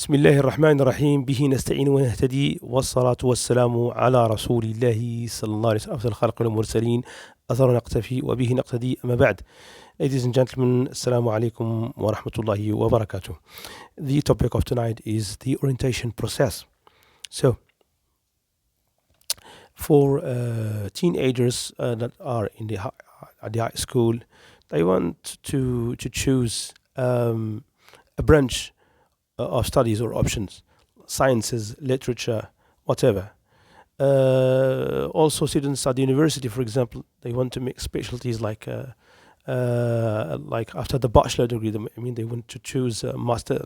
بسم الله الرحمن الرحيم به نستعين ونهتدي والصلاة والسلام على رسول الله صلى الله عليه وسلم أفضل الخلق والمرسلين أثر نقتفي وبه نقتدي أما بعد. Ladies and gentlemen, Assalamu alaikum wa rahmatullahi wa barakatuh. The topic of tonight is the orientation process. So, for teenagers that are in at the high school, they want to choose a branch of studies or options, sciences, literature, whatever. Also, students at the university, for example, they want to make specialties like after the bachelor degree. They want to choose a master,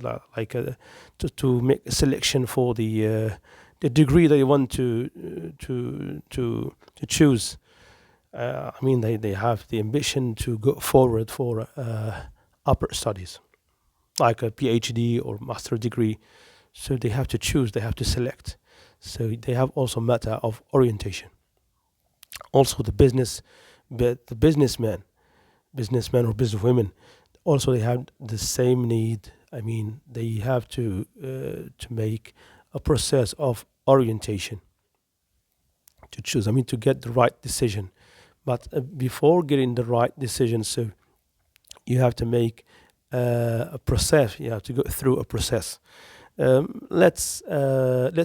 to make a selection for the degree they want to choose. They have the ambition to go forward for upper studies, like a PhD or master degree. So they have to choose, they have to select. So they have also matter of orientation. Also the businessmen or businesswomen, also they have the same need. They have to make a process of orientation to choose. To get the right decision. But before getting the right decision, so you have to make a process. You have to go through a process. Let's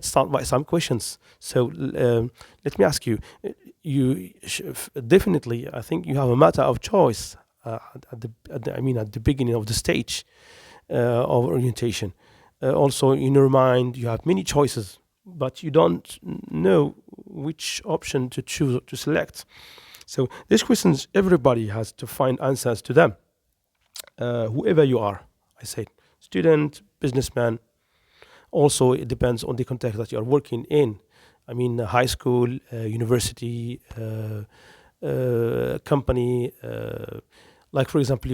start by some questions. So let me ask you. Definitely, I think you have a matter of choice at the beginning of the stage of orientation. Also, in your mind, you have many choices, but you don't know which option to choose or to select. So these questions, everybody has to find answers to them. Whoever you are, I say, student, businessman. Also, it depends on the context that you are working in. High school, university, company. Like for example,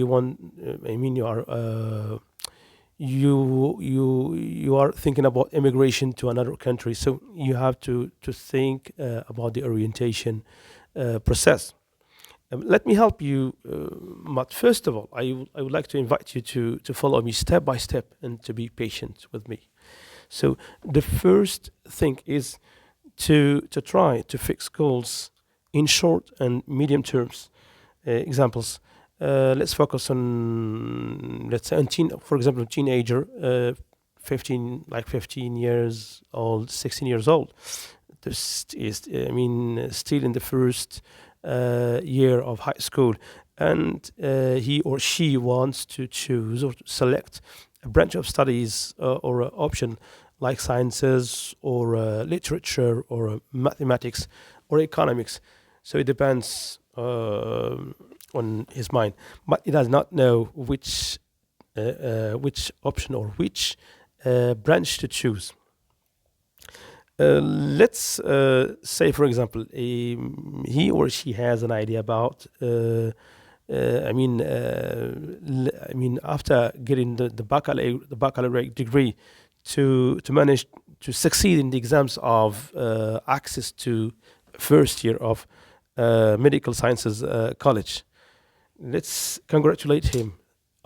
you are thinking about immigration to another country, so you have to think about the orientation process. Let me help you, but first of all, I would like to invite you to follow me step by step and to be patient with me. So the first thing is to try to fix goals in short and medium terms. Examples. Let's focus on, let's say, for example, a teenager, 15 years old, 16 years old. This is, still in the first year of high school, and he or she wants to choose or to select a branch of studies or an option like sciences or literature or mathematics or economics. So it depends on his mind, but he does not know which option or which branch to choose. Let's say, for example, he or she has an idea about. After getting the baccalaureate degree, to manage to succeed in the exams of access to first year of medical sciences college. Let's congratulate him.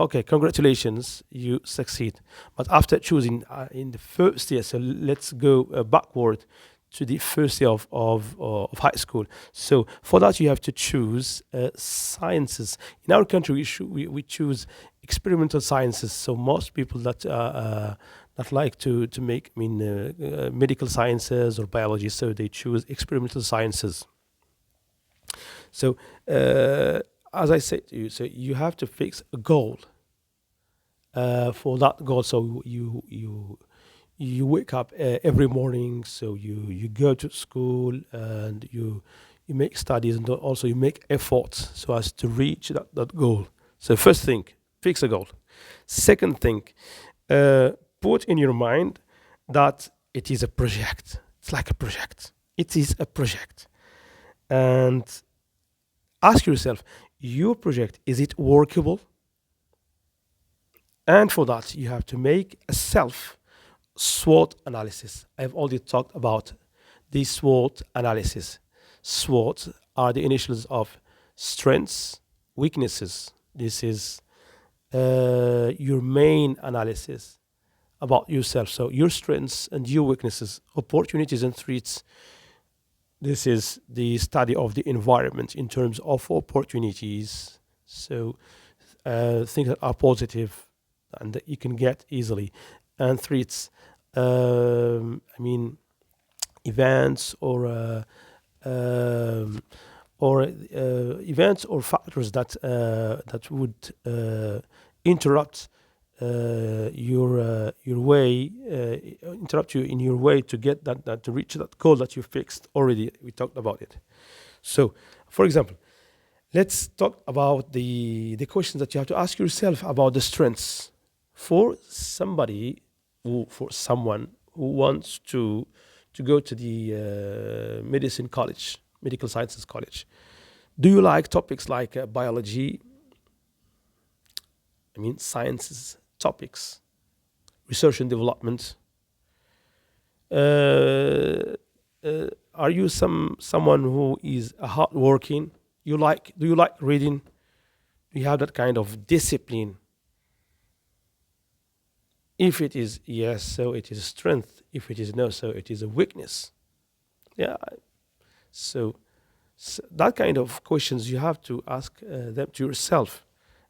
Okay, congratulations, you succeed. But after choosing in the first year, so let's go backward to the first year of high school. So for that, you have to choose sciences. In our country, we choose experimental sciences. So most people that like to make medical sciences or biology, so they choose experimental sciences. So as I said to you, so you have to fix a goal for that goal. So you wake up every morning, so you go to school and you make studies, and also you make efforts so as to reach that goal. So first thing, fix a goal. Second thing, put in your mind that it is a project. It's like a project. It is a project. And ask yourself, your project, is it workable? And for that, you have to make a self SWOT analysis. I've already talked about the SWOT analysis. SWOT are the initials of strengths, weaknesses. This is your main analysis about yourself. So your strengths and your weaknesses, opportunities and threats. This is the study of the environment in terms of opportunities. So things that are positive and that you can get easily, and threats. I mean, events events or factors that would interrupt your way, interrupt you in your way to get that to reach that goal that you fixed already. We talked about it. So, for example, let's talk about the questions that you have to ask yourself about the strengths for somebody for someone who wants to go to the medicine college, medical sciences college. Do you like topics like biology? I mean, sciences topics, research and development. Uh, are you someone who is hardworking? Do you like reading? Do you have that kind of discipline? If it is yes, so it is a strength. If it is no, so it is a weakness. Yeah. So, that kind of questions you have to ask them to yourself,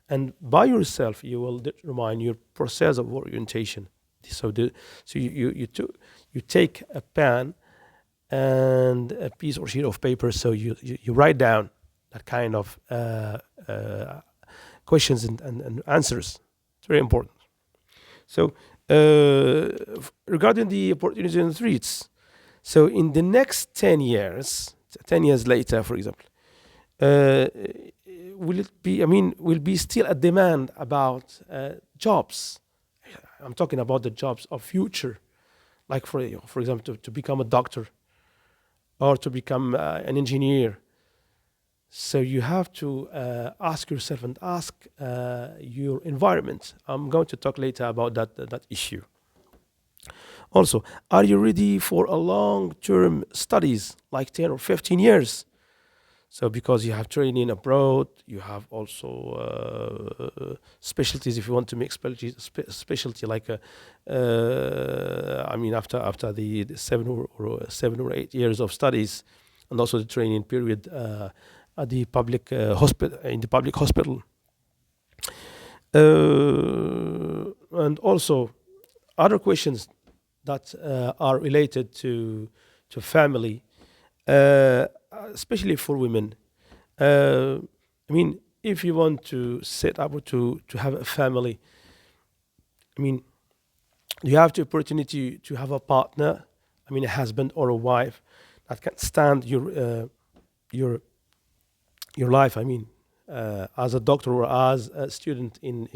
and by yourself you will determine your process of orientation. So you take a pen and a piece or sheet of paper. So you write down that kind of questions and answers. It's very important. So regarding the opportunities and threats, so in the next 10 years, 10 years later, for example, uh, will it be, I mean, will be still a demand about jobs? I'm talking about the jobs of future, like for example, to become a doctor or to become an engineer. So you have to ask yourself and ask your environment. I'm going to talk later about that issue. Also, are you ready for a long-term studies, like 10 or 15 years? So because you have training abroad, you have also specialties if you want to make specialty like I mean after the 7 or 8 years of studies, and also the training period at the public hospital in the public hospital, and also other questions that are related to family, uh, especially for women. Uh, I mean, if you want to set up or to have a family, I mean, you have the opportunity to have a partner. I mean, a husband or a wife that can stand your your life. I mean, as a doctor or as a student in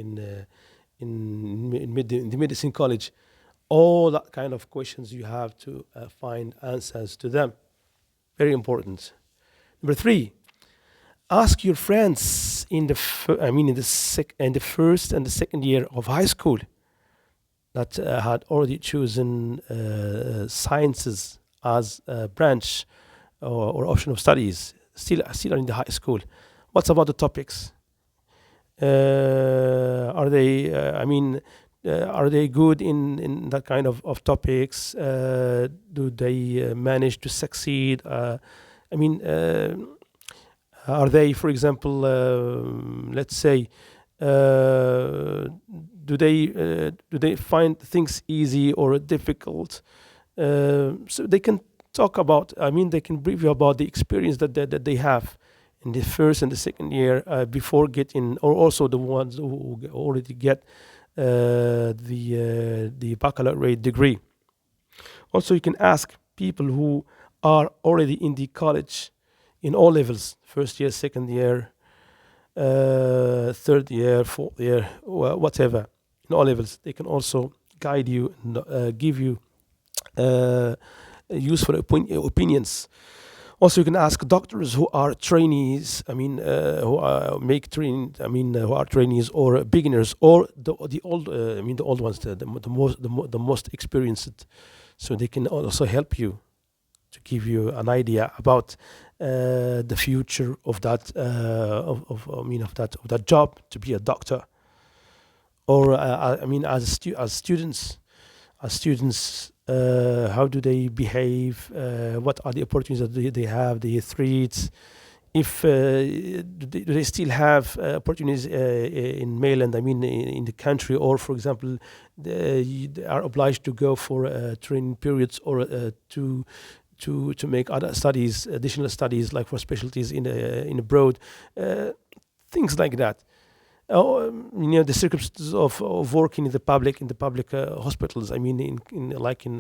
the medicine college, all that kind of questions you have to find answers to them. Very important. Number three, ask your friends in the I mean in the first and the second year of high school that had already chosen sciences as a branch or option of studies, still are in the high school. What's about the topics? Are they? I mean, are they good in that kind of topics? Do they manage to succeed? I mean, are they, for example, let's say, do they find things easy or difficult? So they can talk about. I mean, they can brief you about the experience that they have in the first and the second year before getting, or also the ones who already get the baccalaureate degree. Also, you can ask people who are already in the college in all levels, first year, second year, third year, fourth year, whatever, in all levels. They can also guide you and give you uh, useful opinions. Also, you can ask doctors who are trainees. I mean, who are make train. I mean, who are trainees or beginners or the old. I mean, the old ones, the most experienced. So they can also help you to give you an idea about the future of that of I mean of that job to be a doctor, or I mean as students. Are students, how do they behave? What are the opportunities that they have, the threats? If do they still have opportunities in mainland, I mean, in the country, or for example, they are obliged to go for training periods or to make other studies, additional studies, like for specialties in abroad, uh, things like that. The circumstances of working in the public hospitals. I mean, in like in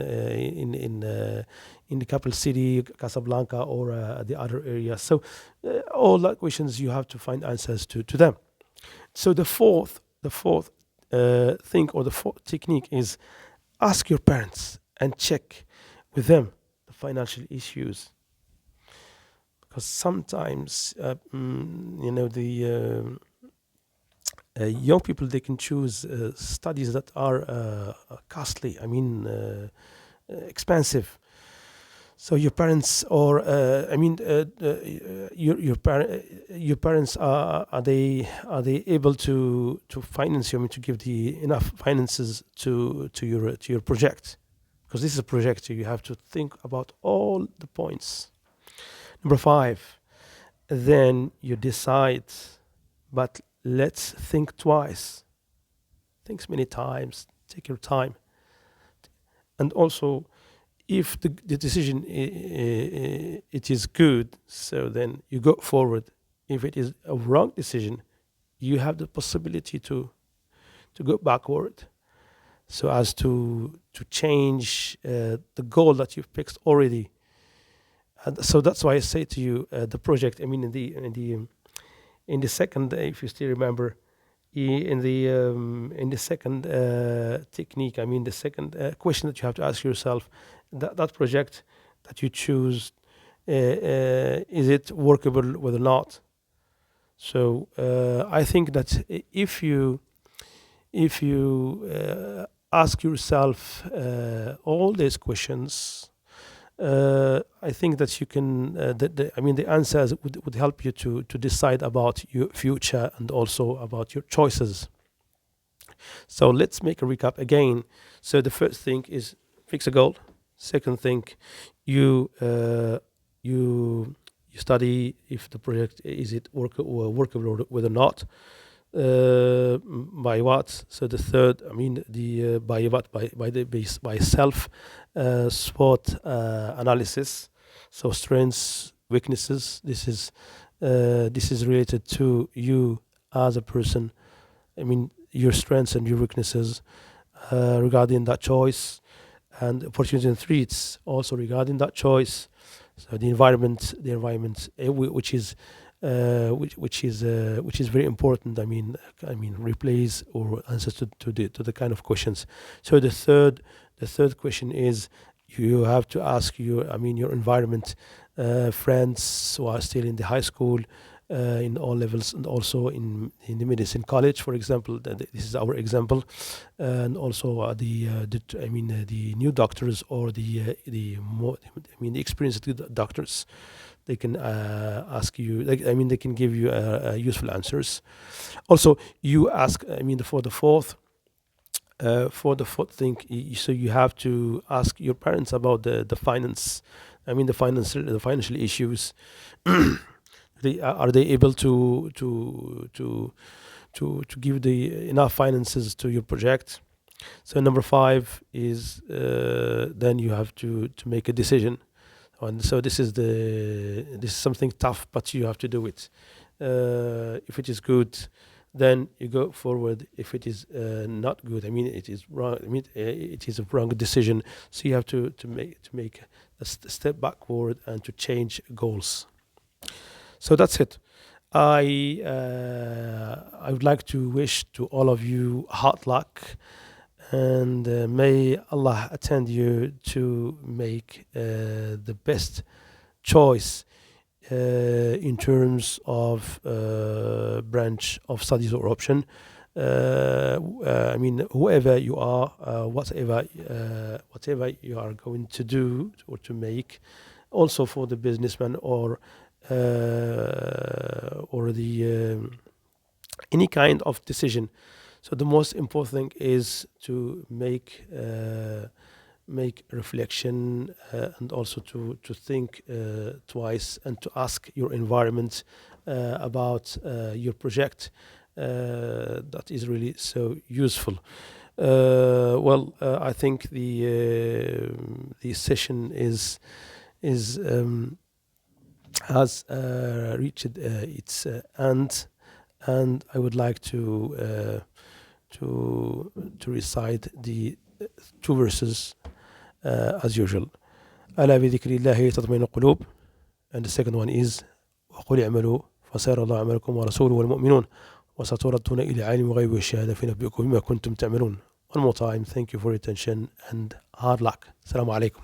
the capital city, Casablanca, or the other areas. So all that questions you have to find answers to them. So the fourth thing, or the fourth technique, is ask your parents and check with them the financial issues, because sometimes the young people, they can choose studies that are costly. I mean, expensive. So your parents, or your parents, are they able to finance you? I mean, to give the enough finances to your project, because this is a project, so you have to think about all the points. Number five, then you decide, but let's think twice. Think many times. Take your time, and also, if the decision it is good, so then you go forward. If it is a wrong decision, you have the possibility to go backward, so as to change the goal that you've fixed already. And so that's why I say to you, the project. I mean, in the second, if you still remember, in the second technique. I mean, the second question that you have to ask yourself: that project that you choose, is it workable or not? So I think that if you ask yourself all these questions, I think that you can. I mean, the answers would help you to decide about your future and also about your choices. So let's make a recap again. So the first thing is fix a goal. Second thing, you you study if the project is it workable or whether not. By what? So the third, I mean, the by what? By self SWOT analysis. So strengths, weaknesses. This is related to you as a person. I mean, your strengths and your weaknesses regarding that choice, and opportunities and threats also regarding that choice. So the environment, which is very important. I mean, replace or answers to the kind of questions. So the third question is, you have to ask your environment, friends who are still in the high school, in all levels, and also in the medicine college, for example. This is our example, and also the new doctors, or the more, the experienced doctors. They can ask you, like, I mean, they can give you useful answers. Also, you ask, I mean, for the fourth thing, so you have to ask your parents about the finance. I mean, the financial issues. Are they able to give the enough finances to your project? So number five is, then you have to make a decision. And so this is something tough, but you have to do it. If it is good, then you go forward. If it is not good, I mean, it is wrong. I mean, it is a wrong decision. So you have to make a step backward and to change goals. So that's it. I would like to wish to all of you hard luck, and may Allah attend you to make the best choice in terms of branch of studies or option. I mean, whoever you are, whatever you are going to do or to make, also for the businessman, or the any kind of decision. So the most important thing is to make reflection, and also to think twice, and to ask your environment about your project. That is really so useful. I think the session is has reached its end, and I would like to recite the two verses as usual. ألا بذكر الله تطمئن القلوب. And the second one is وقل اعملوا فسيرى الله عملكم ورسوله والمؤمنون وستردون إلى عالم الغيب والشهادة فينبئكم بما كنتم تعملون. One more time, thank you for your attention and hard luck. السلام عليكم.